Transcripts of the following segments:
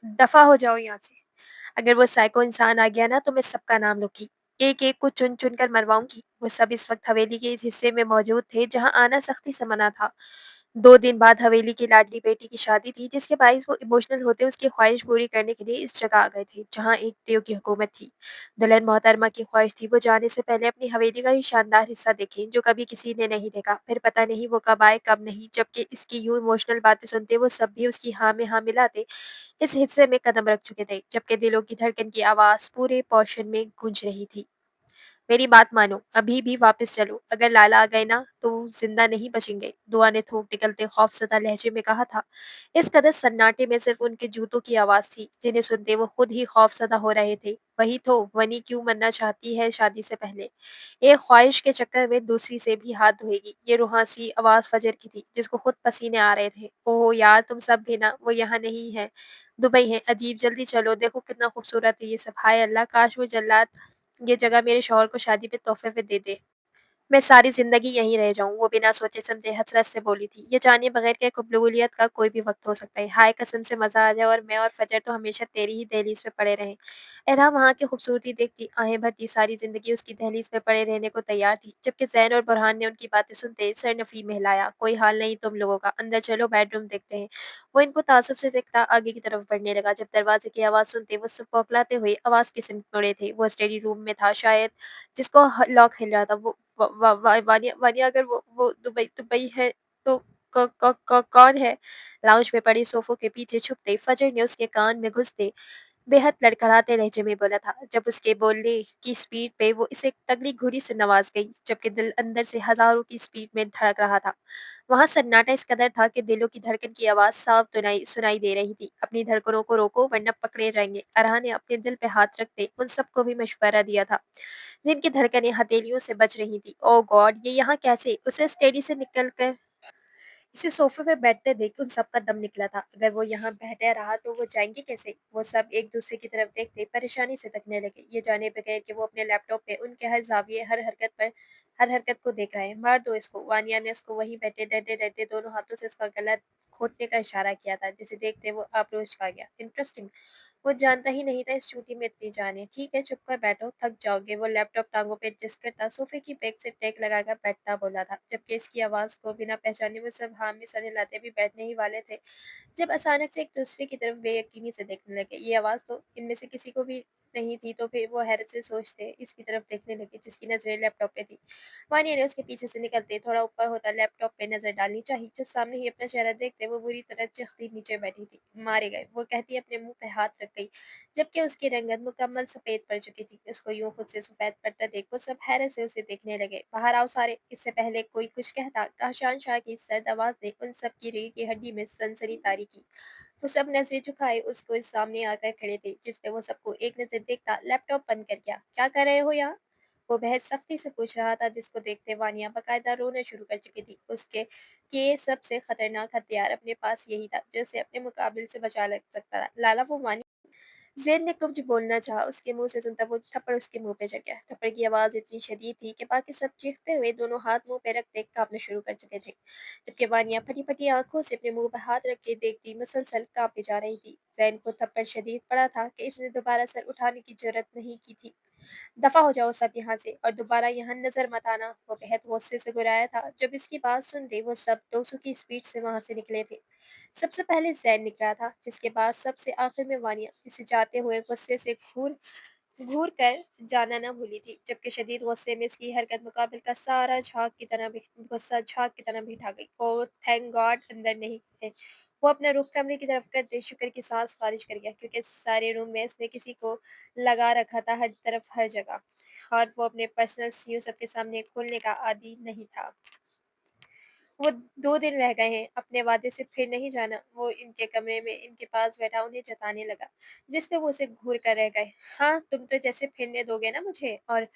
दफ़ा हो जाओ यहाँ से। अगर वो साइको इंसान आ गया ना तो मैं सबका नाम लूँगी। एक-एक को चुन-चुन कर मरवाऊँगी। वो सब इस वक़्त हवेली के इस हिस्से में मौजूद थे जहाँ आना सख्ती से मना था। 2 दिन बाद हवेली की लाडली बेटी की शादी थी जिसके बाइस वो इमोशनल होते उसकी ख़्वाहिश पूरी करने के लिए इस जगह आ गए थे जहाँ एक देव की हुकूमत थी। दुल्हन मोहतरमा की ख़्वाहिश थी वो जाने से पहले अपनी हवेली का ये शानदार हिस्सा देखें जो कभी किसी ने नहीं देखा। फिर पता नहीं वो कब आए कब नहीं, जबकि इसकी यूँ इमोशनल बातें सुनते वो सब भी उसकी हाँ में हाँ मिलाते इस हिस्से में कदम रख चुके थे, जबकि दिलों की धड़कन की आवाज़ पूरे पोर्शन में गूंज रही थी। मेरी बात मानो, अभी भी वापस चलो। अगर लाला आ गए ना, तो ज़िंदा नहीं बचेंगे। दुआ ने थूक निकलते खौफज़दा लहजे में कहा था। इस कदर सन्नाटे में सिर्फ़ उनके जूतों की आवाज़ थी, जिन्हें सुनते वो खुद ही खौफज़दा हो रहे थे। वही तो, वनी क्यों मरना चाहती है शादी से पहले। एक ख्वाहिश के चक्कर में दूसरी से भी हाथ धोएगी। ये रूहासी आवाज़ फ़जर की थी, जिसको खुद पसीने आ रहे थे। ओह यार, तुम सब भी ना, वो यहाँ नहीं है, दुबई है। अजीब, जल्दी चलो, देखो कितना खूबसूरत है ये सब। हाय अल्लाह, काश वो जल्लाद ये जगह मेरे शौहर को शादी पे तोहफ़े पे दे दे। मैं सारी ज़िंदगी यहीं रह जाऊँ, वो बिना सोचे-समझे हसरत से बोली थी। ये जाने बगैर कि कबूलियत का कोई भी वक़्त हो सकता है। हाय कसम से मज़ा आ जाए और मैं और फ़जर तो हमेशा तेरी ही दहलीज़ पे पड़े रहें। एहरा वहाँ की खूबसूरती देखती आहें भरती सारी ज़िंदगी उसकी दहलीज़ पे पड़े रहने को तैयार थी। जबकि ज़ैन और बुरहान ने उनकी बातें सुनते सरनफ़ी में हिलाया। कोई हाल नहीं तुम लोगों का, अंदर चलो बेडरूम देखते हैं। वो इनको ताज्जुब से देखता आगे की तरफ बढ़ने लगा। जब दरवाज़े की आवाज़ सुनते वो सब बौखलाते हुए आवाज़ की सिमत मुड़े थे। वो स्टडी रूम में था शायद, जिसको लॉक हिल रहा था। वो व व व वानिया वानिया, अगर वो दुबई दुबई है तो कौन है? लाउंज में पड़ी सोफ़ों के पीछे छुपते फ़जर ने उसके कान में घुसते बेहद लड़खड़ाते लहजे में बोला था। जब उसके बोलने की स्पीड पे वो इसे तगड़ी घुड़ी से नवाज गई, जबकि दिल अंदर से हज़ारों की स्पीड में धड़क रहा था। वहाँ सन्नाटा इस कदर था कि दिलों की धड़कन की आवाज़ साफ सुनाई सुनाई दे रही थी। अपनी धड़कनों को रोको वरना पकड़े जाएंगे। अरहा ने अपने दिल पे हाथ रखते उन सबको भी मशवरा दिया था, जिनकी धड़कनें हथेलियों से बज रही थी। ओह गॉड! ये यहाँ कैसे? उसे स्टेडी से निकल कर इसे सोफे पे बैठते देख उन सबका दम निकला था। अगर वो यहाँ बैठा रहा तो वो जाएँगे कैसे? वो सब एक दूसरे की तरफ देखते परेशानी से तकने लगे, ये जाने बगैर कि वो अपने लैपटॉप पे उनके हर ज़ाविये, हर हरकत को देख रहे हैं। मार दो इसको। वानिया ने उसको वहीं बैठे डरते-डरते दोनों हाथों से उसका गला घोंटने का इशारा किया था, जिसे देखते वो आक्रोश खा गया। इंटरेस्टिंग। वो जानता ही नहीं था इस चूटी में इतनी जान है। ठीक है, चुप कर बैठो, थक जाओगे। वो लैपटॉप टाँगों पे एडजस्ट करता सोफ़े की बैक से टेक लगाकर बैठता बोला था, जबकि इसकी आवाज़ को बिना पहचाने वो सब हाँ में सर हिलाते भी बैठने ही वाले थे, जब अचानक से एक दूसरे की तरफ बेयकीनी से देखने लगे। ये आवाज़ तो इनमें से किसी को भी नहीं थी, तो फिर वो हैरत से सोचते इसकी तरफ देखने लगे जिसकी नज़रें लैपटॉप पे थी। वानिया ने उसके पीछे से निकलते थोड़ा ऊपर होता लैपटॉप पे नज़र डालनी चाहिए, जब सामने ही अपना चेहरा देखते वो बुरी तरह चिढ़ती नीचे बैठी थी। मारे गए, वो कहती अपने मुँह पे हाथ रख गई, जबकि उसकी रंगत मुकम्मल सफ़ेद पड़ चुकी थी। उसको यूँ खुद से सफ़ेद पड़ता देख वो सब हैरत से उसे देखने लगे। बाहर आओ सारे, इससे पहले कोई कुछ कहता, काहशान शाह की सर्द आवाज़ ने उन सब की रीढ़ की हड्डी में सनसनी तारी की। वो सब नज़रें झुकाए उसको इस सामने आकर खड़े थे, जिस पे वो सबको एक नज़र देखता लैपटॉप बंद कर गया। क्या कर रहे हो यहाँ? वो बेहद सख्ती से पूछ रहा था, जिसको देखते वानिया बाकायदा रोना शुरू कर चुकी थी। उसके कि सबसे खतरनाक हथियार अपने पास यही था, जो उसे अपने मुकाबिल से बचा लग सकता था। लाला वो वानिया ज़ेन ने कुछ बोलना चाहा, उसके मुँह से सुनता वो थप्पड़ उसके मुँह पे जड़ गया। थप्पड़ की आवाज़ इतनी शदीद थी कि बाकी सब चीखते हुए दोनों हाथ मुँह पे रखते काँपना शुरू कर चुके थे। जबकि वानिया फटी-फटी आँखों से अपने मुँह पे हाथ रख के देखती मुसलसल काँपे जा रही थी। ज़ैन को थप्पड़ शदीद पड़ा था कि इसने दोबारा सर उठाने की जुर्रत नहीं की थी। दफ़ा हो जाओ सब यहाँ से और दोबारा यहाँ नज़र मत आना। वो बेहद गुस्से से गुर्राया था। जब इसकी बात सुनते वो सब 200 की स्पीड से वहाँ से निकले थे। सबसे पहले ज़ैन निकला था, जिसके बाद सबसे आखिर में वानिया इसे जाते हुए गुस्से से घूर घूर कर जाना न भूली थी, जबकि शदीद गुस्से में इसकी हरकत मुकाबिल का सारा झाग की तरह भी गुस्सा झाग की तरह भी ढा गई। ओह थैंक गॉड अंदर नहीं है। वो अपना रुख कमरे की तरफ करते शुक्र की सांस खारिज कर गया, क्योंकि सारे रूम में इसने किसी को लगा रखा था हर तरफ हर जगह, और वो अपने पर्सनल यूँ सबके सामने खोलने का आदी नहीं था। वो 2 दिन रह गए हैं, अपने वादे से फिर नहीं जाना। वो इनके कमरे में इनके पास बैठा उन्हें जताने लगा, जिस पे वो उसे घूर कर रह गए। हाँ, तुम तो जैसे फिरने दोगे ना मुझे, और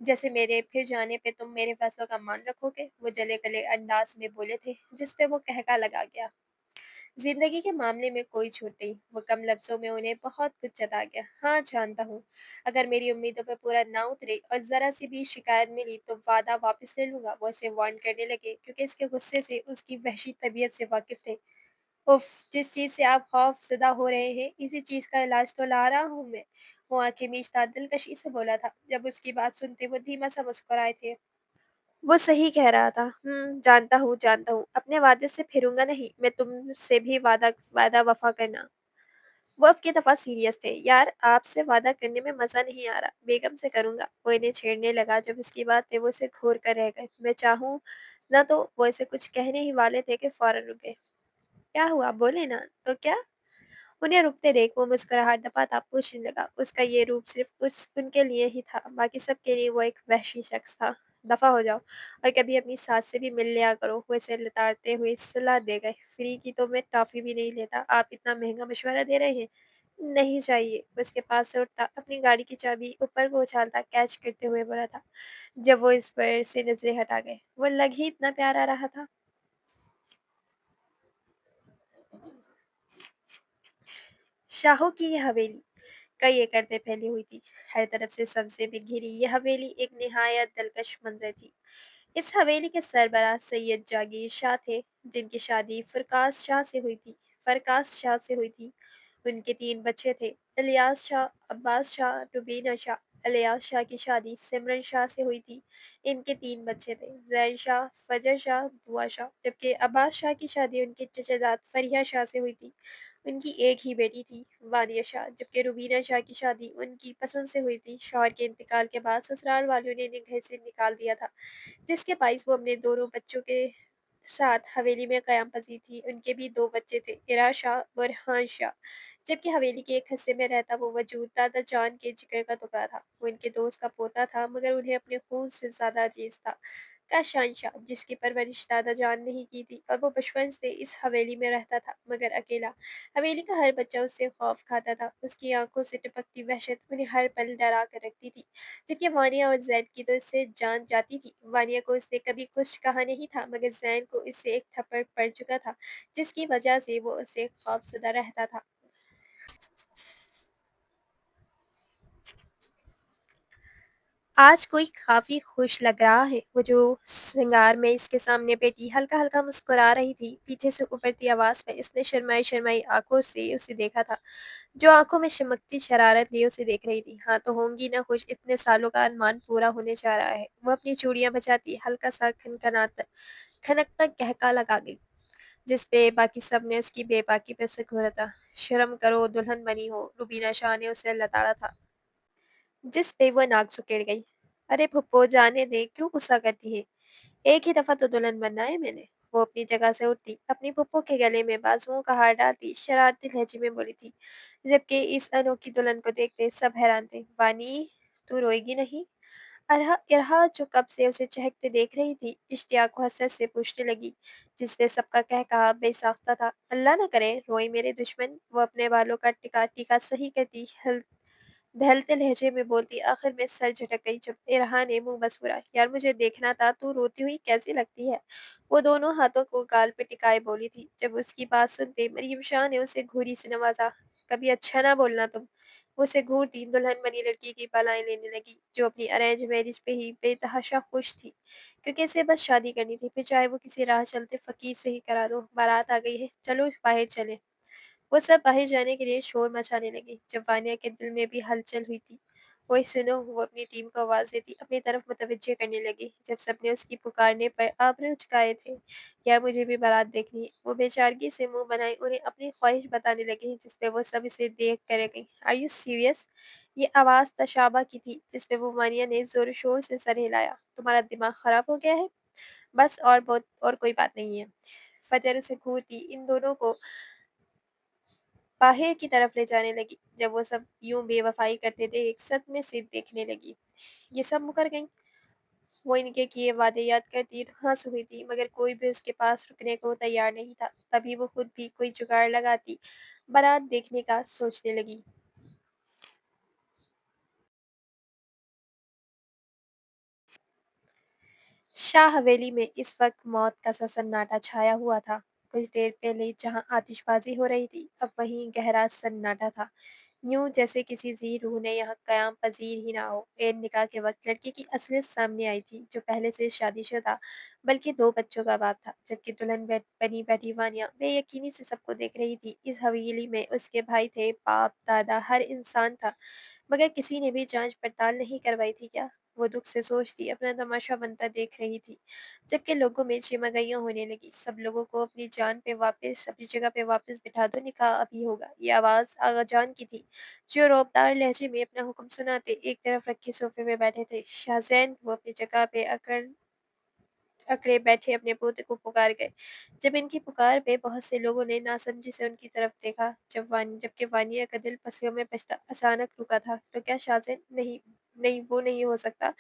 जैसे मेरे फिर जाने पे तुम मेरे फैसलों का मान रखोगे, वो जले-गले अंदाज़ में बोले थे, जिस पे वो कहका लगा गया। ज़िंदगी के मामले में कोई छूट नहीं। वो कम लफ्ज़ों में उन्हें बहुत कुछ जता गया। हाँ, जानता हूँ, अगर मेरी उम्मीदों पे पूरा ना उतरे और ज़रा-सी भी शिकायत मिली तो वादा वापस ले लूँगा। वो उसे वार्न करने लगे, क्योंकि इसके गुस्से से उसकी वहशी तबीयत से वाकिफ़ थे। उफ़! जिस चीज़ से आप खौफ़ज़दा हो रहे हैं, इसी चीज़ का इलाज तो ला रहा हूँ मैं। वो आँखें मीचता दिलकशी से बोला था। जब उसकी बात सुनते वो धीमा-सा मुस्कुराए थे। वो सही कह रहा था। जानता हूँ। अपने वादे से फिरूँगा नहीं। मैं तुमसे भी वादा वफ़ा करना। वो अब की दफ़ा सीरियस थे। यार, आपसे वादा करने में मज़ा नहीं आ रहा। बेगम से करूँगा। वो इन्हें छेड़ने लगा। जब इसकी बात पे वो उसे घूर कर रह गए। मैं चाहूँ ना तो वो इसे कुछ कहने ही वाले थे कि फ़ौरन रुक गए। क्या हुआ? बोले ना। तो क्या? उन्हें रुकते देख वो मुस्कुराहट दबाता पूछने लगा। उसका ये रूप सिर्फ़ उनके लिए ही था, बाकी सबके लिए वो एक वहशी शख़्स था। दफ़ा हो जाओ और कभी अपनी सास से भी मिल लिया करो। वो इसे लताड़ते हुए सलाह दे गए। फ्री की तो मैं टॉफ़ी भी नहीं लेता, आप इतना महँगा मशवरा दे रहे हैं। नहीं चाहिए। वो उसके पास से उठता, अपनी गाड़ी की चाबी ऊपर को उछालता कैच करते हुए बोला था। जब वो इस पर से नज़रें हटा गए, वो लग ही इतना प्यारा रहा था। शाहों की ये हवेली कई एकड़ में फैली हुई थी। हर तरफ से सब्ज़े में घिरी ये हवेली एक निहायत दिलकश मंज़र थी। इस हवेली के सरबराह सैयद जागीर शाह थे, जिनकी शादी फरकास शाह से हुई थी। उनके 3 बच्चे थे, इलियास शाह, अब्बास शाह, रुबीना शाह। इलियास शाह की शादी सिमरन शाह से हुई थी। इनके 3 बच्चे थे, ज़ैन शाह, फजर शाह, दुआ शाह। जबकि अब्बास शाह की शादी उनके चचेज़ाद फरिया शाह से हुई थी। उनकी एक ही बेटी थी, वानिया शाह। जबकि रुबीना शाह की शादी उनकी पसंद से हुई थी। शौहर के इंतकाल के बाद ससुराल वालों ने इन्हें घर से निकाल दिया था, जिसके बाइस वो अपने दोनों बच्चों के साथ हवेली में क़याम पज़ीर थी। उनके भी 2 बच्चे थे, इरा शाह और हान शाह। जबकि हवेली के एक हिस्से में रहता वो वजूद दादा जान के जिगर का टुकड़ा था। वो इनके दोस्त का पोता था, मगर उन्हें अपने खून से ज़्यादा अजीज़ था। काशान शाह, जिसकी परवरिश दादा जान ने ही की थी, और वो बचपन से इस हवेली में रहता था, मगर अकेला। हवेली का हर बच्चा उससे खौफ खाता था। उसकी आंखों से टपकती वहशत उन्हें हर पल डरा कर रखती थी। जबकि वानिया और ज़ैन की तो इससे जान जाती थी। वानिया को इसने कभी कुछ कहा नहीं था, मगर ज़ैन को इससे एक थप्पड़ पड़ चुका था, जिसकी वजह से वो उससे खौफज़दा रहता था। आज कोई काफ़ी खुश लग रहा है। वो जो श्रृंगार में इसके सामने बैठी हल्का-हल्का मुस्कुरा रही थी। पीछे से उभरती आवाज़ में इसने शर्माई-शर्माई आँखों से उसे देखा था, जो आँखों में चमकती शरारत लिए उसे देख रही थी। हाँ, तो होंगी ना खुश, इतने सालों का अरमान पूरा होने जा रहा है। वो अपनी चूड़ियाँ बजाती हल्का-सा खनकता कहका लगा गई, जिस पे बाकी सब ने उसकी बेबाकी पे उसे घूरा था। शर्म करो, दुल्हन बनी हो, रुबीना शाह ने उसे लताड़ा था। जिस पे वो नाक सिकुड़ गई। अरे फुप्पो, जाने दे, क्यों गुस्सा करती है? एक ही दफ़ा तो दुल्हन बनना है मैंने। वो अपनी जगह से उठती, अपनी फुप्पो के गले में बाजुओं का हार डालती, शरारती लहजे में बोली थी। जबकि इस अनोखी दुल्हन को देखते सब हैरान थे। वानी, तू रोएगी नहीं? इरहा जो कब से उसे चहकते देख रही थी, इश्तियाक को हसरत से पूछने लगी, जिसपे सबका कहकहा बेसाख्ता था। अल्लाह न करे रोए मेरे दुश्मन। वो अपने बालों का टिका टीका सही करती दहलते लहजे में बोलती। आखिर में सर झटक गई जब इरहा ने मुंह बसपुरा। यार, मुझे देखना था, तू रोती हुई कैसी लगती है? वो दोनों हाथों को गाल पे टिकाए बोली थी। जब उसकी बात सुनते मरियम शाह ने उसे घूरी से नवाजा। कभी अच्छा ना बोलना तुम। वो उसे घूरती दुल्हन बनी लड़की की बलाएं लेने लगी, जो अपनी अरेंज मैरिज पे ही बेतहाशा खुश थी, क्योंकि इसे बस शादी करनी थी, फिर चाहे वो किसी राह चलते फकीर से ही करा दो। बारात आ गई है, चलो बाहर चले। वो सब बाहर जाने के लिए शोर मचाने लगे। जब वानिया के दिल में भी हलचल हुई थी। ओए सुनो, वो अपनी टीम को आवाज़ देती अपनी तरफ मुतवज्जे करने लगी। जब सबने उसकी पुकारने पर आबरू उचकाए थे, या मुझे भी बारात देखनी है। वो बेचारगी से मुंह बनाए उन्हें अपनी ख्वाहिश बताने लगी, जिस पे वो सब इसे देख कर रह गई। Are you serious? ये आवाज़ तशाबा की थी, जिस पे वो वानिया ने जोर शोर से सर हिलाया। तुम्हारा दिमाग खराब हो गया है? बस, और कोई बात नहीं है। फजर उसे घूरती इन दोनों को बाहिर की तरफ ले जाने लगी। जब वो सब यूं बेवफाई करते देख सदमे से देखने लगी। ये सब मुकर गईं। वो इनके किए वादे याद करती हंस हुई थी, मगर कोई भी उसके पास रुकने को तैयार नहीं था। तभी वो खुद भी कोई जुगाड़ लगाती बारात देखने का सोचने लगी। शाह हवेली में इस वक्त मौत का सा सन्नाटा छाया हुआ था। कुछ देर पहले जहां आतिशबाजी हो रही थी, अब वहीं गहरा सन्नाटा था। یوں جیسے کسی ذی روح نے یہاں قیام پذیر ہی نہ ہو۔ عین نکاح کے وقت لڑکی کی اصلیت سامنے آئی تھی، جو پہلے سے شادی شدہ بلکہ 2 بچوں کا باپ تھا، جبکہ دلہن بنی بیٹھی وانیہ بے یقینی سے سب کو دیکھ رہی تھی۔ اس حویلی میں اس کے بھائی تھے، باپ، دادا، ہر انسان تھا، مگر کسی نے بھی جانچ پڑتال نہیں کروائی تھی کیا؟ وہ دکھ سے سوچتی، اپنا تماشا بنتا دیکھ رہی تھی، جبکہ لوگوں میں چمگائیاں ہونے لگی۔ سب لوگوں کو اپنی جان پہ واپس، اپنی جگہ پہ واپس بٹھا دو، نکاح ابھی ہوگا۔ یہ آواز آغا جان کی تھی، جو رعبدار لہجے میں اپنا حکم سناتے ایک طرف رکھے صوفے میں بیٹھے تھے۔ شاہزین وہ اپنی جگہ پہ اکڑے بیٹھے اپنے پوتے کو پکار گئے۔ جب ان کی پکار پہ بہت سے لوگوں نے ناسمجھی سے ان کی طرف دیکھا، جبکہ وانیہ کا دل پسیوں میں بچتا اچانک رکا تھا۔ تو کیا شاہزین؟ نہیں، نہیں، وہ نہیں ہو سکتا۔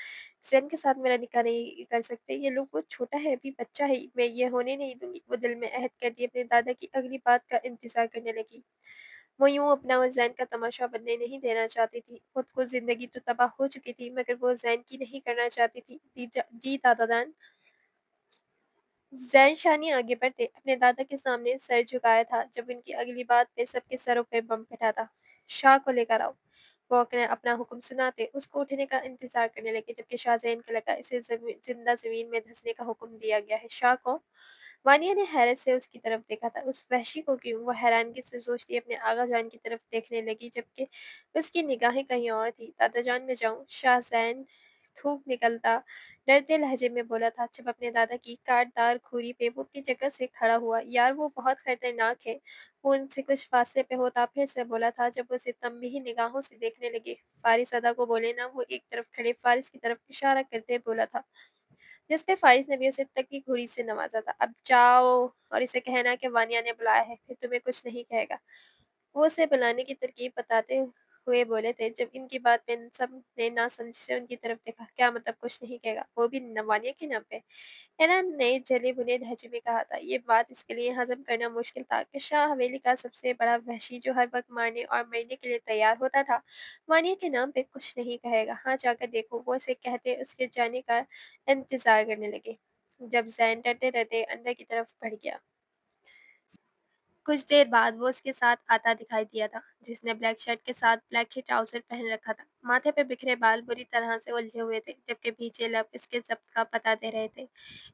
زین کے ساتھ میرا نکاح نہیں کر سکتے یہ لوگ، وہ چھوٹا ہے، ابھی بچہ ہے، میں یہ ہونے نہیں دوں گی۔ وہ دل میں عہد کر دیے اپنے دادا کی اگلی بات کا انتظار کرنے لگی۔ وہ یوں اپنا اور زین کا تماشا بننے نہیں دینا چاہتی تھی۔ خود کو زندگی تو تباہ ہو چکی تھی، مگر وہ زین کی نہیں کرنا چاہتی تھی۔ جی دادا جان۔ زین شانی آگے بڑھتے اپنے دادا کے سامنے سر جھکایا تھا، جب ان کی اگلی بات پہ سب کے سروں پہ بم پھٹا تھا۔ شاہ کو لے کر آؤ۔ وہ اپنا حکم سناتے اس کو اٹھنے کا انتظار کرنے لگے، جبکہ شاہ زین کو لگا اسے زندہ زمین میں دھنسنے کا حکم دیا گیا ہے۔ شاہ کو؟ وانیہ نے حیرت سے اس کی طرف دیکھا تھا۔ اس وحشی کو کیوں؟ وہ حیرانگی سے سوچتی اپنے آغا جان کی طرف دیکھنے لگی، جبکہ اس کی نگاہیں کہیں اور تھی۔ دادا جان میں جاؤں؟ شاہ زین تھوک نکلتا ڈرتے لہجے میں بولا تھا، جب اپنے دادا کی کاٹ دار کھوری پہ وہ اپنی جگہ سے کھڑا ہوا۔ یار وہ بہت خطرناک ہے۔ وہ ان سے کچھ فاصلے پہ ہوتا پھر سے بولا تھا، جب اسے تنبیہی نگاہوں سے دیکھنے لگے۔ فارس ادا کو بولے نا۔ وہ ایک طرف کھڑے فارس کی طرف اشارہ کرتے بولا تھا، جس پہ فارس نے بھی اسے تکی گھڑی سے نوازا تھا۔ اب جاؤ اور اسے کہنا کہ وانیہ نے بلایا ہے، پھر تمہیں کچھ نہیں کہے گا۔ وہ اسے بلانے کی ترکیب بتاتے ہوئے بولے تھے، جب ان کی بات پہ سب نے ناسمجھی سے ان کی طرف دیکھا۔ کیا مطلب کچھ نہیں کہے گا؟ وہ بھی وانیہ کے نام پہ؟ ایران نے جلے بھنے لہجے میں کہا تھا۔ یہ بات اس کے لیے ہضم کرنا مشکل تھا کہ شاہ حویلی کا سب سے بڑا وحشی، جو ہر وقت مارنے اور مرنے کے لیے تیار ہوتا تھا، وانیہ کے نام پہ کچھ نہیں کہے گا۔ ہاں جا کر دیکھو۔ وہ اسے کہتے اس کے جانے کا انتظار کرنے لگے، جب زین ڈرتے ڈرتے اندر کی طرف بڑھ گیا۔ کچھ دیر بعد وہ اس کے ساتھ آتا دکھائی دیا تھا، جس نے بلیک شرٹ کے ساتھ بلیک ہی ٹراؤزر پہن رکھا تھا۔ ماتھے پہ بکھرے بال بری طرح سے الجھے ہوئے تھے، جبکہ بھیجے لب اس کے ضبط کا پتہ دے رہے تھے۔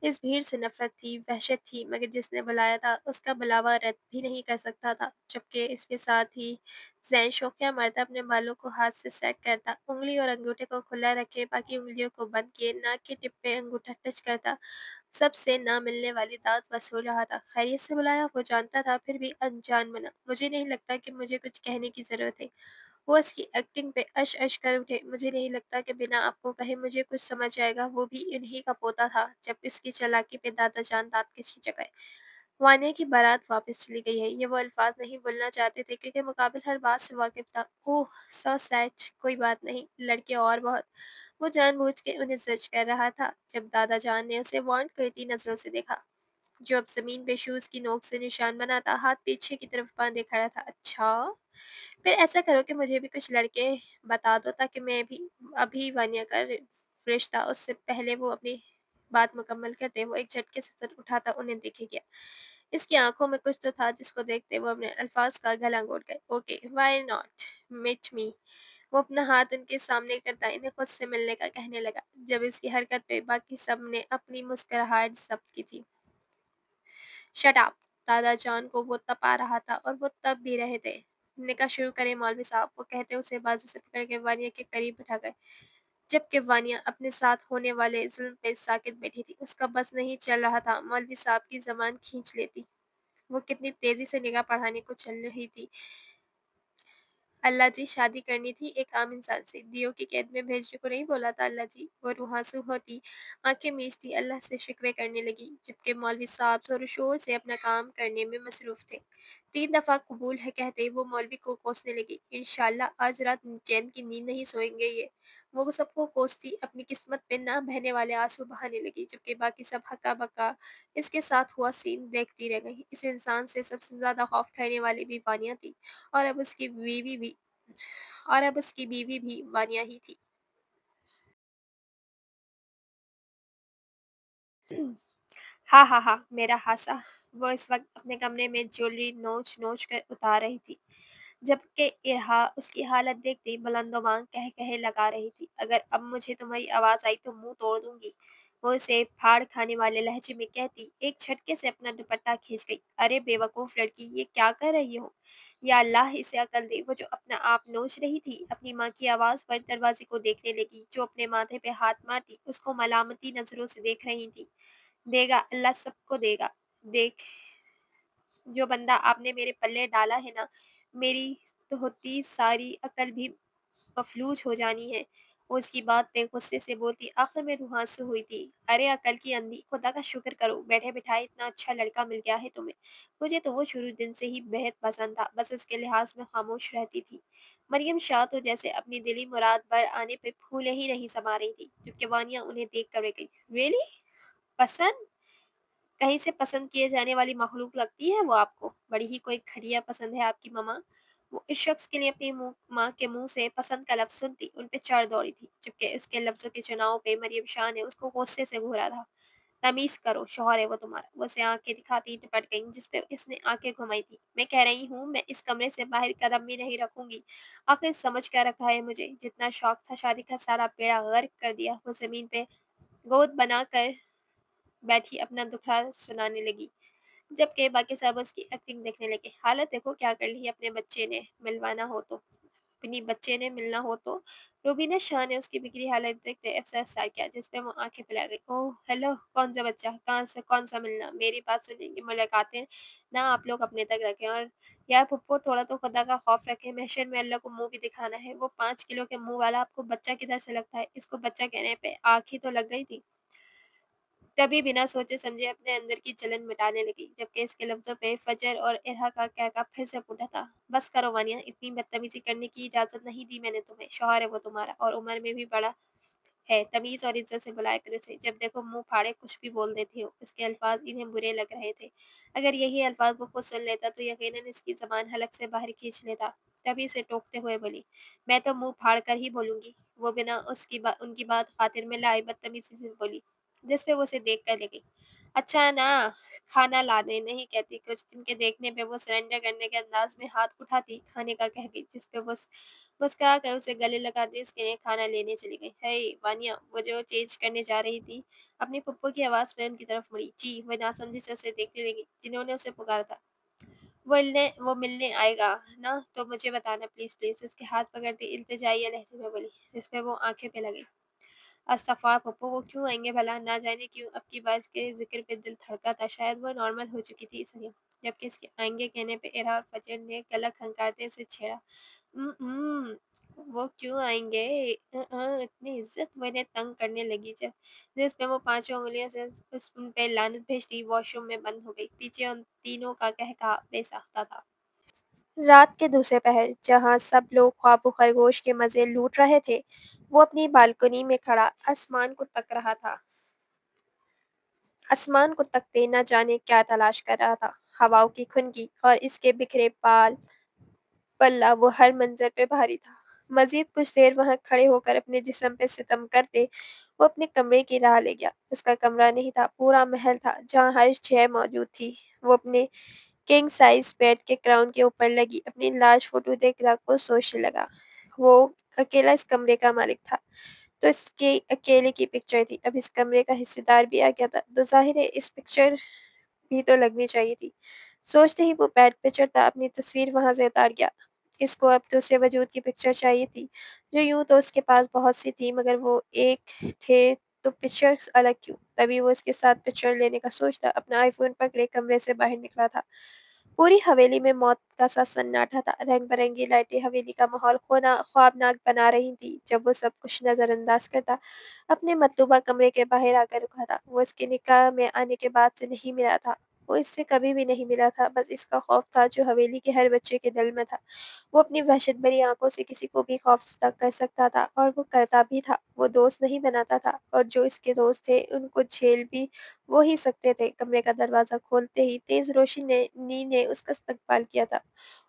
اس بھیڑ سے نفرت تھی، وحشت تھی، مگر جس نے بلایا تھا اس کا بلاوا رد بھی نہیں کر سکتا تھا۔ جبکہ اس کے ساتھ ہی زین شوقیہ مرد اپنے بالوں کو ہاتھ سے سیٹ کرتا، انگلی اور انگوٹھے کو کھلا رکھے باقی انگلیوں کو بند کیے، ناک کے ٹپ پہ انگوٹھا ٹچ کرتا، سب سے نہ ملنے والی داد وصول رہا تھا۔ خیریت سے بلایا؟ وہ جانتا تھا، پھر بھی انجان بنا۔ مجھے نہیں لگتا کہ مجھے کچھ کہنے کی ضرورت ہے۔ وہ اس کی ایکٹنگ پہ اش اش کر اٹھے۔ مجھے نہیں لگتا کہ بنا آپ کو کہے مجھے کچھ سمجھ آئے گا۔ وہ بھی انہی کا پوتا تھا۔ جب اس کی چالاکی پہ دادا جان دانت کھینچ گئے۔ وانیہ کی بارات واپس چلی گئی ہے۔ یہ وہ الفاظ نہیں بولنا چاہتے تھے، کیونکہ مقابل ہر بات سے واقف تھا۔ اوہ سو سیڈ۔ کوئی بات نہیں، لڑکے اور بہت۔ وہ جان بوجھ کے انہیں زج کر رہا تھا، جب دادا جان نے اسے وارن کرتی نظروں سے دیکھا، جو اب زمین پہ شوز کی نوک سے نشان بناتا ہاتھ پیچھے کی طرف باندھے کھڑا تھا۔ اچھا، پھر ایسا کرو کہ مجھے بھی کچھ لڑکے بتا دو، تاکہ میں بھی ابھی وانیہ کا رشتہ۔ اس سے پہلے وہ اپنی بات مکمل کرتے، وہ ایک جھٹکے سے سر اٹھاتا انہیں دیکھے گیا۔ اس کی آنکھوں میں کچھ تو تھا جس کو دیکھتے وہ اپنے الفاظ کا گلا گھونٹ گئے۔ اوکے وائی ناٹ میٹ می۔ وہ اپنا ہاتھ ان کے سامنے کرتا انہیں خود سے ملنے کا کہنے لگا، جب اس کی حرکت پہ باقی سب نے اپنی مسکراہٹ ضبط کی تھی۔ Shut up! دادا جان کو وہ تپا رہا تھا، اور وہ تپ بھی رہے تھے۔ نکاح شروع کریں مولوی صاحب، وہ کہتے اسے بازو سے پکڑ کے وانیہ کے قریب بٹھا گئے، جبکہ وانیہ اپنے ساتھ ہونے والے ظلم پہ ساکت بیٹھی تھی۔ اس کا بس نہیں چل رہا تھا مولوی صاحب کی زبان کھینچ لیتی۔ وہ کتنی تیزی سے نگاہ پڑھانے کو چل رہی تھی۔ اللہ جی، شادی کرنی تھی ایک عام انسان سے، دیو کی قید میں بھیجنے کو نہیں بولا تھا اللہ جی۔ وہ روحانسو ہوتی آنکھیں میچتی اللہ سے شکوے کرنے لگی، جبکہ مولوی صاحب زور و شور سے اپنا کام کرنے میں مصروف تھے۔ 3 دفعہ قبول ہے کہتے وہ مولوی کو کوسنے لگی۔ انشاءاللہ آج رات چین کی نیند نہیں سوئیں گے یہ۔ وہ سب کو کوستی اپنی قسمت پہ نہ بہنے والے آنسو بہانے لگی، جبکہ باقی سب ہکا بکا اس کے ساتھ ہوا سین دیکھتی رہ گئی۔ اس انسان سے سب سے زیادہ خوف کھانے والی بھی وانیہ تھی، اور اب اس کی بیوی بھی وانیہ ہی تھی۔ ہاں ہاں ہاں، میرا ہاسا۔ وہ اس وقت اپنے کمرے میں جویلری نوچ نوچ کر اتار رہی تھی۔ جبکہ ارہا اس کی حالت دیکھتے بلند و بانگ کہے لگا رہی تھی، اگر اب مجھے تمہاری آواز آئی تو منہ توڑ دوں گی۔ وہ اسے پھاڑ کھانے والے لہجے میں کہتی ایک جھٹکے سے اپنا دوپٹہ کھینچ گئی۔ ارے بے وقوف لڑکی، یہ کیا کر رہی ہو؟ یا اللہ اسے عقل دے۔ وہ جو اپنا آپ نوچ رہی تھی، اپنی ماں کی آواز پر دروازے کو دیکھنے لگی جو اپنے ماتھے پہ ہاتھ مارتی اس کو ملامتی نظروں سے دیکھ رہی تھی۔ دے گا اللہ سب کو دے گا۔ دیکھ جو بندہ آپ نے میرے پلے ڈالا ہے نا، میری تو ہوتی ساری عقل بھی مفلوج ہو جانی ہے۔ وہ اس کی بات پہ غصے سے بولتی، آخر میں روح آنسو ہوئی تھی۔ ارے عقل کی اندھی، خدا کا شکر کرو، بیٹھے بٹھائے اتنا اچھا لڑکا مل گیا ہے تمہیں۔ مجھے تو وہ شروع دن سے ہی بہت پسند تھا، بس اس کے لحاظ میں خاموش رہتی تھی۔ مریم شاہ تو جیسے اپنی دلی مراد بر آنے پہ پھولے ہی نہیں سما رہی تھی، جبکہ وانیہ انہیں دیکھ کر رہ گئی۔ ریئلی؟ پسند؟ کہیں سے پسند کیے جانے والی مخلوق لگتی ہے وہ آپ کو؟ بڑی ہی کوئی گھٹیا پسند ہے آپ کی ماما۔ وہ اس شخص کے لیے اپنی ماں کے منہ سے پسند کا لفظ سنتی ان پہ چڑھ دوڑی تھی، جبکہ اس کے لفظوں کے چناؤ پہ مریم شاہ نے اس کو غصے سے گھورا تھا۔ تمیز کرو، شوہر ہے وہ تمہارا۔ وہ اسے آنکھیں دکھاتی نپٹ گئی جس پہ اس نے آنکھیں گھمائی تھی۔ میں کہہ رہی ہوں میں اس کمرے سے باہر قدم بھی نہیں رکھوں گی۔ آخر سمجھ کیا رکھا ہے مجھے؟ جتنا شوق تھا شادی کا سارا بیڑا غرق کر دیا۔ وہ زمین پہ گود بنا کر بیٹھی اپنا دکھڑا سنانے لگی، جبکہ باقی سب اس کی ایکٹنگ دیکھنے لگے۔ حالت دیکھو کیا کر لی اپنے بچے نے ملوانا ہو تو اپنی بچے نے ملنا ہو تو۔ روبینہ شاہ نے اس کی بگڑی حالت دیکھتے افسوس کیا، جس پہ وہ آنکھیں پھیلا گئی۔ اوہ ہیلو، کون سا بچہ؟ کہاں سے؟ کون سا ملنا؟ میری بات سنیں، یہ ملاقاتیں نہ آپ لوگ اپنے تک رکھیں، اور یار پھپھو تھوڑا تو خدا کا خوف رکھیں۔ محشر میں اللہ کو منہ بھی دکھانا ہے۔ وہ 5 کلو کے منہ والا آپ کو بچہ کدھر سے لگتا ہے؟ اس کو بچہ کہنے پہ آنکھ ہی تو لگ گئی تھی۔ تبھی بنا سوچے سمجھے اپنے اندر کی جلن مٹانے لگی، جبکہ اس کے لفظوں پہ فجر اور ارہا کا کہکا پھر سے پھوٹا تھا۔ بس کرو وانیہ، اتنی بدتمیزی کرنے کی اجازت نہیں دی میں نے تمہیں۔ شوہر ہے وہ تمہارا، اور عمر میں بھی بڑا ہے، تمیز اور عزت سے بلایا کرو اسے۔ جب دیکھو منہ پھاڑے کچھ بھی بول دیتے ہو۔ اس کے الفاظ انہیں برے لگ رہے تھے۔ اگر یہی الفاظ وہ خود سن لیتا تو یقیناً اس کی زبان حلق سے باہر کھینچ لیتا۔ تبھی اسے ٹوکتے ہوئے بولی، میں تو منہ پھاڑ کر ہی بولوں گی۔ وہ بنا ان کی بات خاطر میں لائے بدتمیزی سے بولی، جس پہ وہ اسے دیکھ کر لگی۔ اچھا نا، کھانا لا دیں؟ نہیں کہتی کچھ۔ ان کے دیکھنے پہ وہ سرنڈر کرنے کے انداز میں ہاتھ اٹھاتی کھانے کا کہہ گئی، جس پہ وہ مسکرا کر اسے گلے لگاتی اس کے لیے کھانا لینے چلی گئی۔ ہے وانیہ، وہ جو چینج کرنے جا رہی تھی اپنی پھپھو کی آواز پہ ان کی طرف مڑی۔ جی۔ وہ ناسمجھی سے اسے دیکھنے لگی جنہوں نے اسے پکارا تھا۔ وہ ملنے آئے گا نا تو مجھے بتانا پلیز پلیز، اس کے ہاتھ پکڑتی التجائیہ لہجے میں بولی، جس پہ وہ آنکھیں پہ لگی۔ استغفار پھپھو، وہ کیوں آئیں گے بھلا؟ نہ جانے کیوں اب کی بات کے ذکر پہ دل دھڑکا تھا، شاید وہ نارمل ہو چکی تھی اس لیے۔ جبکہ اس کے آئیں گے کہنے پہ ارہا اور فجر نے گلا کھنکارتے اسے چھیڑا۔ وہ کیوں آئیں گے؟ اتنی عزت وہ انہیں تنگ کرنے لگی جس پہ وہ 5 انگلیوں سے ان پہ لعنت بھیجتی واش روم میں بند ہو گئی۔ پیچھے ان تینوں کا قہقہا بے ساختہ تھا۔ رات کے دوسرے پہر جہاں سب لوگ خواب و خرگوش کے مزے لوٹ رہے تھے، وہ اپنی بالکنی میں کھڑا آسمان کو تک رہا تھا۔ آسمان کو تکتے نہ جانے کیا تلاش کر رہا تھا۔ ہواؤں کی کھنکی اور اس کے بکھرے بال پلہ وہ ہر منظر پہ بھاری تھا۔ مزید کچھ دیر وہاں کھڑے ہو کر اپنے جسم پہ ستم کرتے وہ اپنے کمرے کی راہ لے گیا۔ اس کا کمرہ نہیں تھا، پورا محل تھا جہاں ہر شے موجود تھی۔ وہ اپنے کنگ سائز بیڈ کے کراؤن کے اوپر لگی اپنی لارج فوٹو دیکھ رات کو سوچنے لگا۔ وہ اکیلا اس کمرے کا مالک تھا تو اس کی اکیلے کی پکچر تھی۔ اب اس کمرے کا حصہ دار بھی آ گیا تھا تو ظاہر ہے اس پکچر بھی تو لگنی چاہیے تھی۔ سوچتے ہی وہ بیڈ پہ چڑھتا اپنی تصویر وہاں سے اتار گیا۔ اس کو اب دوسرے وجود کی پکچر چاہیے تھی، جو یوں تو اس کے پاس بہت سی تھی مگر وہ ایک تھے تو پکچرز الگ کیوں؟ تبھی وہ اس کے ساتھ پکچر لینے کا سوچتا اپنا آئی فون پکڑے کمرے سے باہر نکلا تھا۔ پوری حویلی میں موت کا سا سناٹا تھا۔ رنگ برنگی لائٹیں حویلی کا ماحول خوابناک بنا رہی تھی۔ جب وہ سب کچھ نظر انداز کرتا اپنے مطلوبہ کمرے کے باہر آ کر رکا تھا۔ وہ اس کے نکاح میں آنے کے بعد سے نہیں ملا تھا، وہ اس سے کبھی بھی نہیں ملا تھا، بس اس کا خوف تھا جو حویلی کے ہر بچے کے دل میں تھا۔ وہ اپنی وحشت بھری آنکھوں سے کسی کو بھی خوفزدہ کر سکتا تھا، اور وہ کرتا بھی تھا۔ وہ دوست نہیں بناتا تھا، اور جو اس کے دوست تھے ان کو جھیل بھی وہ ہی سکتے تھے۔ کمرے کا دروازہ کھولتے ہی تیز روشنی نے اس کا استقبال کیا تھا۔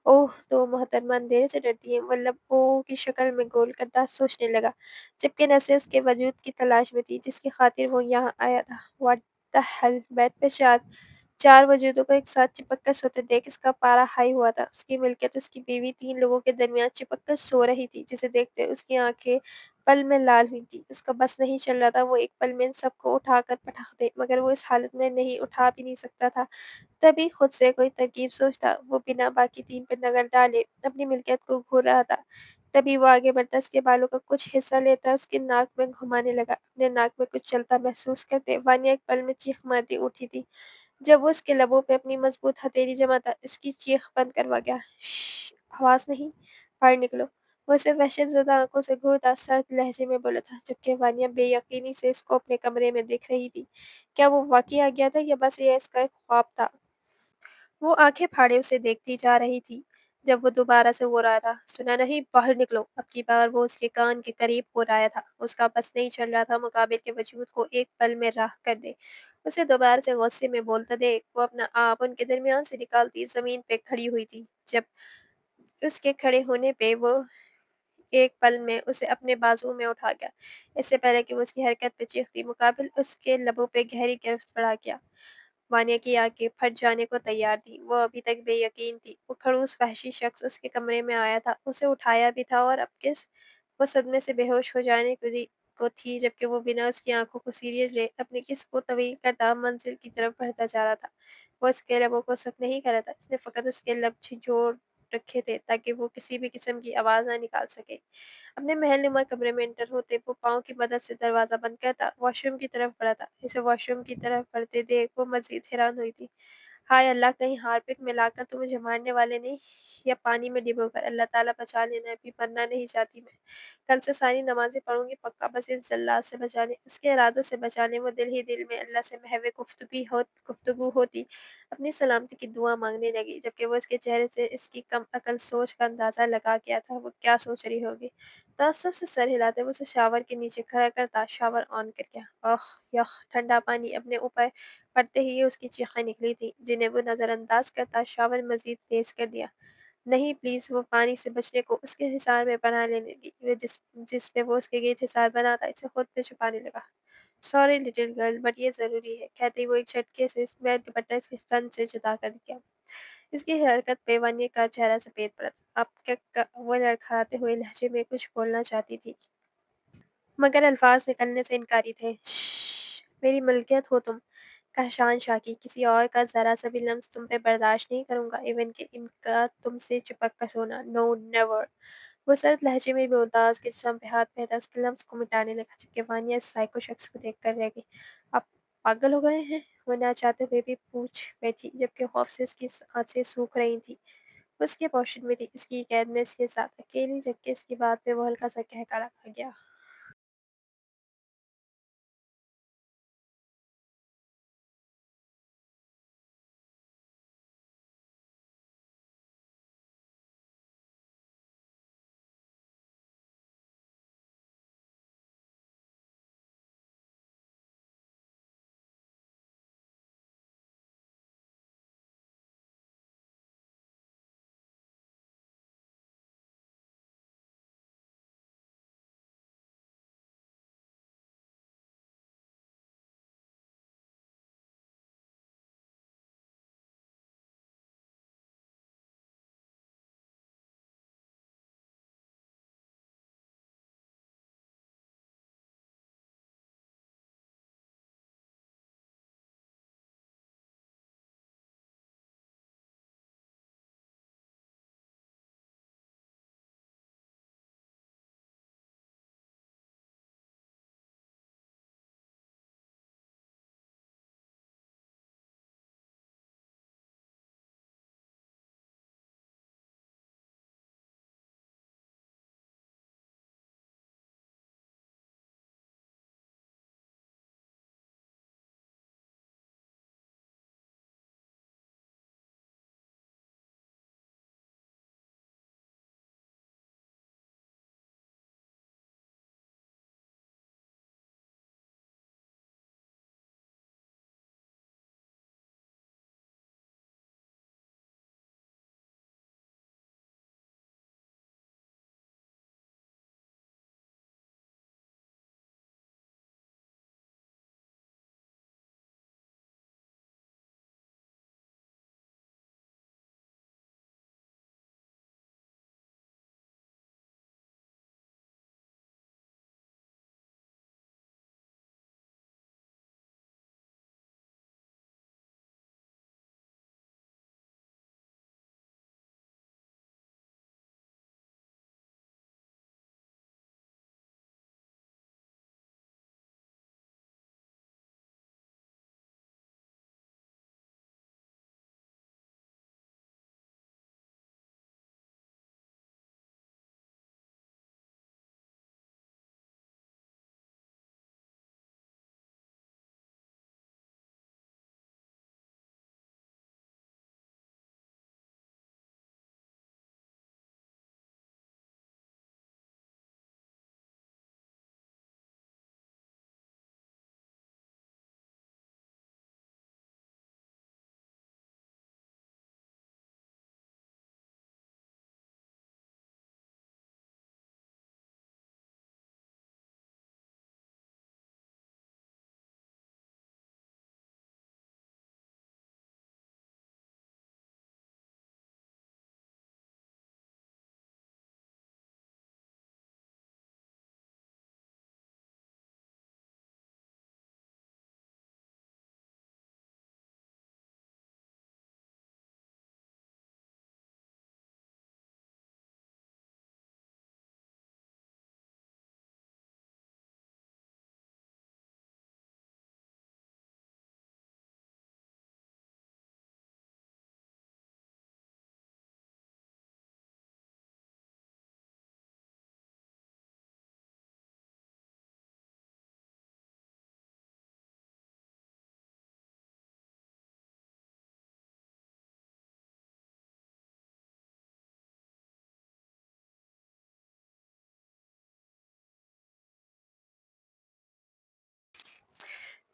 اوہ تو محترمہ اندھیرے سے ڈرتی ہیں، وہ لب او کی شکل میں گول کرتا سوچنے لگا، جبکہ نسیں اس کے وجود کی تلاش میں تھی جس کی خاطر وہ یہاں آیا تھا۔ What the hell! بیڈ پہ 4 वजूदों को एक साथ चिपक कर सोते देख इसका पारा हाई हुआ था। उसकी मिल्कियत, उसकी बीवी 3 लोगों के दरमियान चिपक कर सो रही थी, जिसे देखते उसकी आँखें पल में लाल हुई थीं। उसका बस नहीं चल रहा था वो एक पल में इन सबको उठाकर पटक दे, मगर वो इस हालत में नहीं उठा भी नहीं सकता था। तभी खुद से कोई तरकीब सोचता, वो बिना बाकी 3 पर नज़र डाले अपनी मिल्कियत को घूर रहा था। तभी वो आगे बढ़ता, उसके बालों का कुछ हिस्सा लेता, उसके नाक में घुमाने लगा। अपने नाक में कुछ चलता महसूस करते वानिया एक पल में चीख मारती उठी थी। जब वो उसके लबों पे अपनी मजबूत हथेली जमाता, इसकी चीख बंद करवा गया। श्श, आवाज़ नहीं, बाहर निकलो। वो उसे वहशत ज़दा आंखों से घूरता सर्द लहजे में बोला था, जबकि वानिया बेयकीनी से इसको अपने कमरे में देख रही थी। क्या वो वाकई आ गया था या बस ये इसका एक ख्वाब था? वो आंखें फाड़े उसे देखती जा रही थी। जब वो दोबारा से हो रहा था, सुना नहीं, बाहर निकलो। अब की बार वो उसके कान के करीब हो रहा था। उसका बस नहीं चल रहा था मुकाबिल के वजूद को एक पल में राख कर दे, उसे दोबारा से गुस्से में बोलता देख। वो अपना आप उनके दरमियान से निकालती जमीन पे खड़ी हुई थी। जब उसके खड़े होने पे वो एक पल में उसे अपने बाजू में उठा गया। इससे पहले कि वो उसकी हरकत पे चीखती, मुकाबिल उसके लबों पे गहरी गिरफ्त पड़ा गया। वानिया की आंखें फट जाने को तैयार थीं। वो अभी तक बेयकीन थी। वो खड़ूस वहशी शख्स उसके कमरे में आया था, उसे उठाया भी था और अब किस वो सदमे से बेहोश हो जाने को थी, जबकि वो बिना उसकी आंखों को सीरियस ले अपनी किस को तवील करता मंजिल की तरफ बढ़ता जा रहा था। वो उसके लबों को सख्त नहीं कर रहा था, इसने फ़कत उसके लब झिंझोड़ रखे थे ताकि वो किसी भी किस्म की आवाज़ ना निकाल सके। अपने महलनुमा कमरे में एंटर होते वो पाँव की मदद से दरवाज़ा बंद करता वॉशरूम की तरफ बढ़ा था। इसे वॉशरूम की तरफ बढ़ते देख वो मज़ीद हैरान हुई थी। हाय अल्लाह, कहीं हार्पिक मिलाकर तुम मुझे मारने वाले नहीं, या पानी में डुबोकर। अल्लाह ताला बचा लेना, अभी मरना नहीं चाहती मैं। कल से सारी नमाज़ें पढ़ूँगी पक्का, बस इस जल्लाद से बचाने, उसके इरादों से बचाने। वो दिल ही दिल में अल्लाह से महवे गुफ्तगू होती अपनी सलामती की दुआ मांगने लगी, जबकि वो इसके चेहरे से इसकी कम अकल सोच का अंदाज़ा लगा गया था वो क्या सोच रही होगी। तअस्सुफ़ से सर हिलाते वो उसे शावर के नीचे खड़ा करता शावर ऑन कर गया। आह! यख! ठंडा पानी अपने ऊपर पड़ते ही उसकी चीखें निकली थीं, जिन्हें वो नज़रअंदाज करता शावर मज़ीद तेज़ कर दिया। नहीं प्लीज़, वो पानी से बचने को उसके हिसार में पनाह लेने लगी। वो जिस पे वो उसके गिर्द हिसार बना था, इसे खुद पे छुपाने लगा। सॉरी लिटिल गर्ल, बट ये ज़रूरी है, कहते ही वो एक झटके से इसमें दुपट्टा इसके तन से जुदा कर दिया। इसकी हरकत पे वन्य का चेहरा सफ़ेद पड़ा था। अब क्या वो लड़खड़ाते हुए लहजे में कुछ बोलना चाहती थी, मगर अल्फाज निकलने से इनकारी थे। श्श, मेरी मलकियत हो तुम, कहशान शाकी, किसी और का ज़रा सा भी लम्स तुम पे बर्दाश्त नहीं करूँगा, इवन कि इनका तुमसे चिपक कर सोना, नो नेवर। वो सर्द लहजे में बोलता उसके जिस्म पे हाथ फेरता उसके लम्स को मिटाने लगा, जबकि वानिया इस साइको शख्स को देख कर रह गई। आप पागल हो गए हैं? वो ना चाहते हुए भी पूछ बैठी, जबकि खौफ से उसकी आंखें सूख रही थी। वो उसके पोर्शन में थी, इसकी कैद में इसके साथ अकेली, जबकि इसकी बात पे वो हल्का सा कहका आ गया।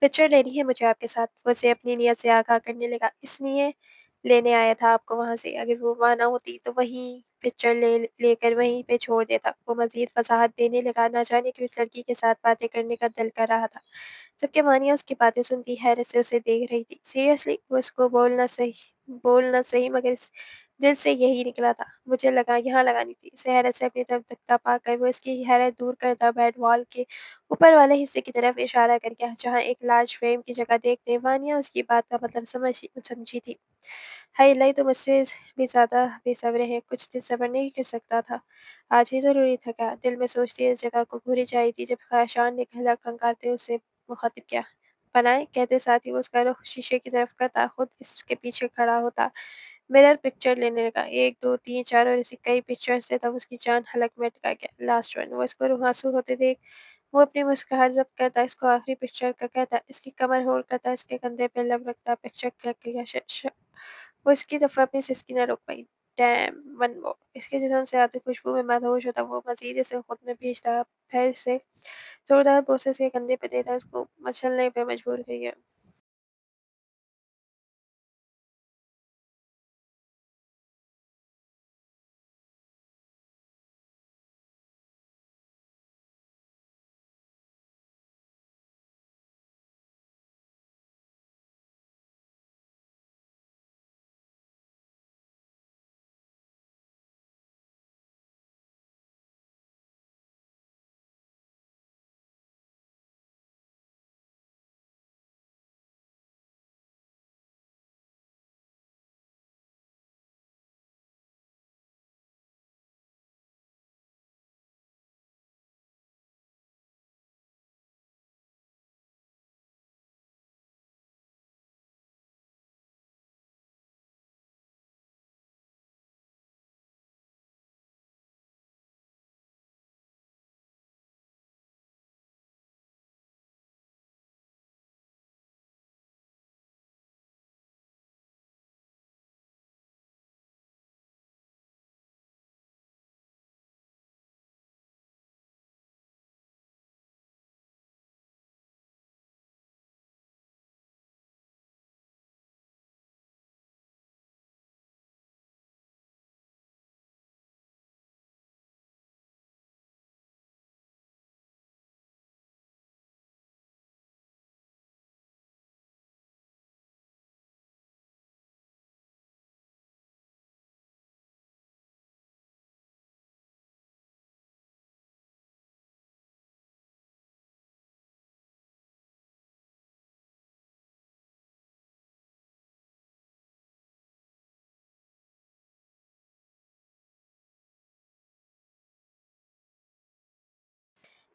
पिक्चर लेनी है मुझे आपके साथ, वो उसे अपनी नीयत से आगाह करने लगा। इसलिए लेने आया था आपको वहाँ से, अगर वो वहाँ ना होती तो वहीं पिक्चर लेकर वहीं पे छोड़ देता। वो मज़ीद वज़ाहत देने लगा, ना जाने क्यों उस लड़की के साथ बातें करने का दिल कर रहा था। जबकि मानिया उसकी बातें सुनती हैरत से उसे देख रही थी। सीरियसली वो उसको बोलना सही मगर इस दिल से यही निकला था। मुझे लगा यहाँ लगानी थी। उसे हैरत से अपनी तरफ तकता पाकर वो इसकी हैरत दूर करता बेड वॉल के ऊपर वाले हिस्से की तरफ इशारा करके जहाँ एक लार्ज फ्रेम की जगह देखते वानिया उसकी बात का मतलब समझी थी। हाय अल्लाह! ये तो मुझसे भी ज़्यादा बेसब्र है, कुछ दिन सब्र नहीं कर सकता था। आज ही ज़रूरी था क्या? दिल में सोचती इस जगह को घूरी जाई थी जब ख़ाशान ने गला खंगालते उसे मुख़ातिब किया। पनाहे कहते साथ ही वो उसका रुख शीशे की तरफ करता खुद इसके पीछे खड़ा होता। मिरर पिक्चर लेने लगा। 1, 2, 3, 4 और ऐसी कई पिक्चर्स थे तब उसकी जान हलक में अटका गया। लास्ट वन वो इसको रुआँसू होते देख वो अपनी मुस्कुराहट ज़ब्त करता, इसको आखिरी पिक्चर का कहता, इसकी कमर होल्ड करता, इसके कंधे पे लब रखता, पिक्चर क्लिक किया श श वो इसकी तरफ अपनी सिसकी न रोक पाई। डैम! One more! इसके जिस्म से आती खुशबू में मदहोश होता वो मज़ीद इसे खुद में भींचता, फिर से ज़ोरदार बोसे इसके कंधे पे देता, उसको मचलने पे मजबूर किया।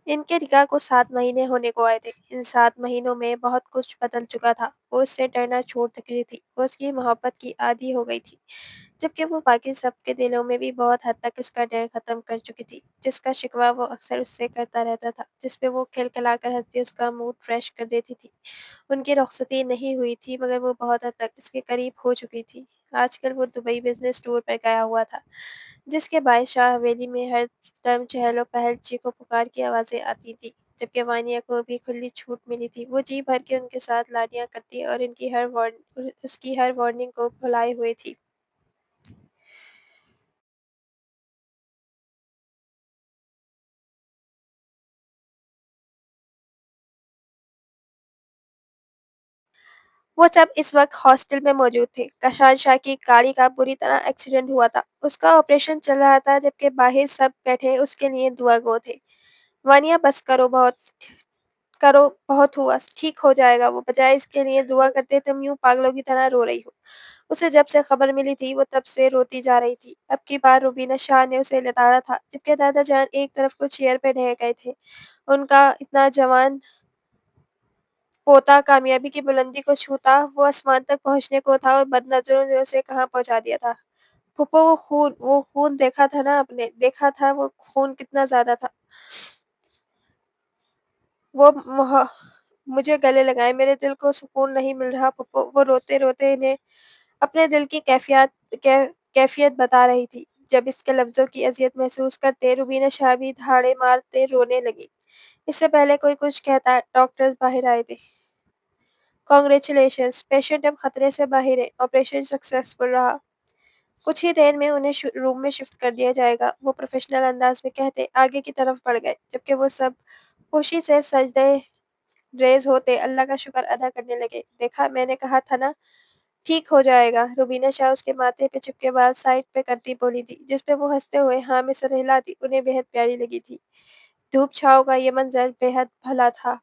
इनके निकाह को 7 महीने होने को आए थे। इन 7 महीनों में बहुत कुछ बदल चुका था। वो उससे डरना छोड़ चुकी थी। वो उसकी मोहब्बत की आदी हो गई थी। जबकि वो बाकी सबके दिलों में भी बहुत हद तक उसका डर ख़त्म कर चुकी थी। जिसका शिकवा वो अक्सर उससे करता रहता था, जिस पे वो खिलखिलाकर हँसती उसका मूड फ्रेश कर देती थी। उनकी रुखसती नहीं हुई थी मगर वो बहुत हद तक इसके करीब हो चुकी थी। आजकल वो दुबई बिज़नेस टूर पर गया हुआ था, जिसके बायस शाह हवेली में हर दम चहलो-पहल, चीखों-पुकार की आवाज़ें आती थीं। जबकि वानिया को भी खुली छूट मिली थी। वो जी भर के उनके साथ लाडियाँ करती और उसकी हर वार्निंग को भुलाए हुए थी। वो सब इस वक़्त हॉस्टल में मौजूद थे। कशान शाह की गाड़ी का बुरी तरह एक्सीडेंट हुआ था। उसका ऑपरेशन चल रहा था जबकि बाहिर सब बैठे उसके लिए दुआ-गो थे। वानिया बस करो बहुत हुआ, ठीक हो जाएगा वो, बजाए इसके लिए दुआ करते तुम यूँ पागलों की तरह रो रही हो। उसे जब से खबर मिली थी वो तब से रोती जा रही थी। अब की बार रुबीना शाह ने उसे लताड़ा था, जबकि दादा जान एक तरफ को चेयर पे ढह गए थे। उनका इतना जवान पोता कामयाबी की बुलंदी को छूता, वो आसमान तक पहुँचने को था और बदनज़रों ने उसे कहाँ पहुँचा दिया था। फूफो वो खून देखा था ना आपने? देखा था वो खून कितना ज़्यादा था। वो मोह मुझे गले लगाए, मेरे दिल को सुकून नहीं मिल रहा फूफो। वो रोते-रोते इन्हें अपने दिल की कैफ़ियत बता रही थी। जब इसके लफ्ज़ों की अज़ियत महसूस करते रुबीना शाह भी धाड़े मारते रोने लगी। इससे पहले कोई कुछ कहता डॉक्टर्स बाहर आए थे। कॉन्ग्रेचुलेशंस, पेशेंट अब खतरे से बाहर है, ऑपरेशन सक्सेसफुल रहा। कुछ ही देर में उन्हें रूम में शिफ्ट कर दिया जाएगा, वो प्रोफेशनल अंदाज में कहते आगे की तरफ बढ़ गए, जबकि वो सब खुशी से सजदे रेज होते अल्लाह का शुक्र अदा करने लगे। देखा, मैंने कहा था ना, ठीक हो जाएगा। रुबीना शाह उसके माथे पे चिपके बाल साइड पे करती बोली थी, जिस पे वो हंसते हुए हाँ में सर हिलाती उन्हें बेहद प्यारी लगी थी। धूप छाँव का ये मंजर बेहद भला था।